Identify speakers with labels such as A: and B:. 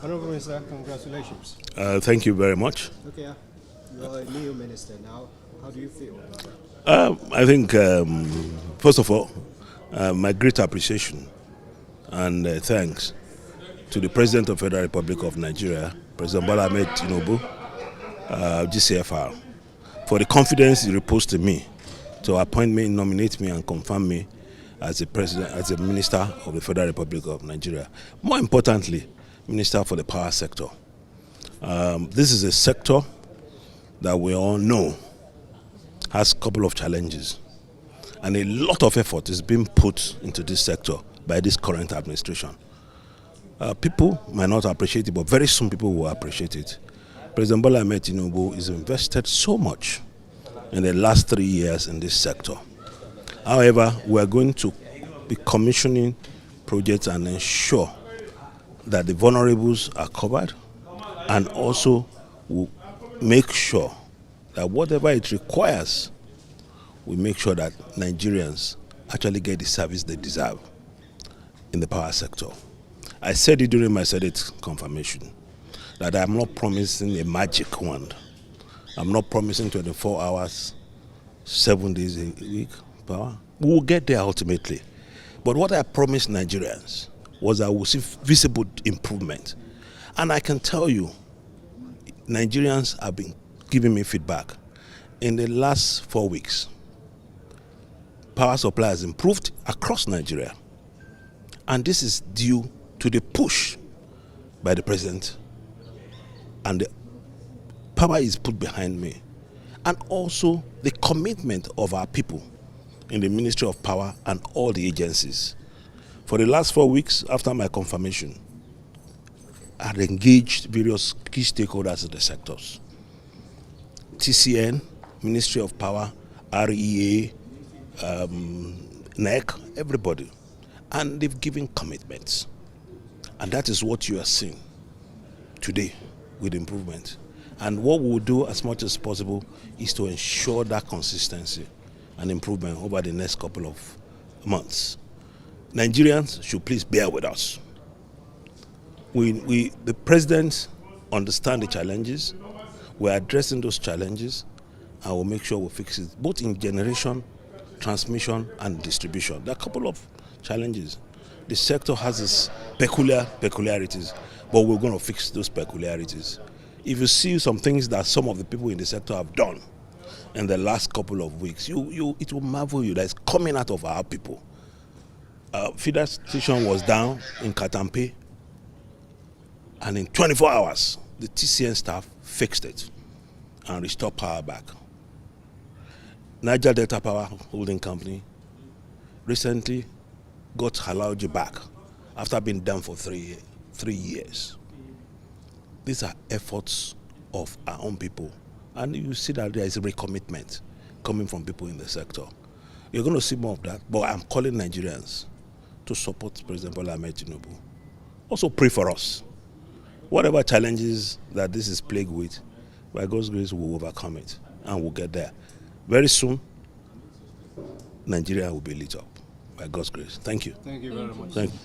A: Honourable Minister, congratulations.
B: Thank you very much.
A: Okay, you're a new minister now. How do you feel about that?
B: I think, first of all, my great appreciation and thanks to the President of the Federal Republic of Nigeria, President Bola Ahmed Tinubu, GCFR, for the confidence he reposed in me to appoint me, nominate me, and confirm me as a Minister of the Federal Republic of Nigeria. More importantly, Minister for the Power Sector. This is a sector that we all know has a couple of challenges, and a lot of effort is being put into this sector by this current administration. People might not appreciate it, but very soon people will appreciate it. President Bola Ahmed Tinubu has invested so much in the last 3 years in this sector. However, we are going to be commissioning projects and ensure that the vulnerables are covered, and also will make sure that whatever it requires, we make sure that Nigerians actually get the service they deserve in the power sector. I said it during my Senate confirmation that I'm not promising a magic wand. I'm not promising 24 hours, 7 days a week power. We will get there ultimately. But what I promised Nigerians was I will see visible improvement. And I can tell you, Nigerians have been giving me feedback. In the last 4 weeks, power supply has improved across Nigeria. And this is due to the push by the president, and the power is put behind me, and also the commitment of our people in the Ministry of Power and all the agencies. For the last 4 weeks after my confirmation, I had engaged various key stakeholders in the sectors. TCN, Ministry of Power, REA, NEC, everybody. And they've given commitments. And that is what you are seeing today with improvement. And what we will do as much as possible is to ensure that consistency and improvement over the next couple of months. Nigerians should please bear with us. The president understands the challenges. We're addressing those challenges, and we'll make sure we fix it, both in generation, transmission, and distribution. There are a couple of challenges. The sector has its peculiarities, but we're going to fix those peculiarities. If you see some things that some of the people in the sector have done in the last couple of weeks, it will marvel you that it's coming out of our people. Feeder station was down in Katampe, and in 24 hours, the TCN staff fixed it and restored power back. Niger Delta Power Holding Company recently got Halauji back after being down for 3 years. These are efforts of our own people, and you see that there is a recommitment coming from people in the sector. You're going to see more of that, but I'm calling Nigerians to support President Bola Ahmed Tinubu. Also pray for us. Whatever challenges that this is plagued with, by God's grace, we'll overcome it, and we'll get there. Very soon, Nigeria will be lit up, by God's grace. Thank you.
A: Thank you very much.
B: Thank you.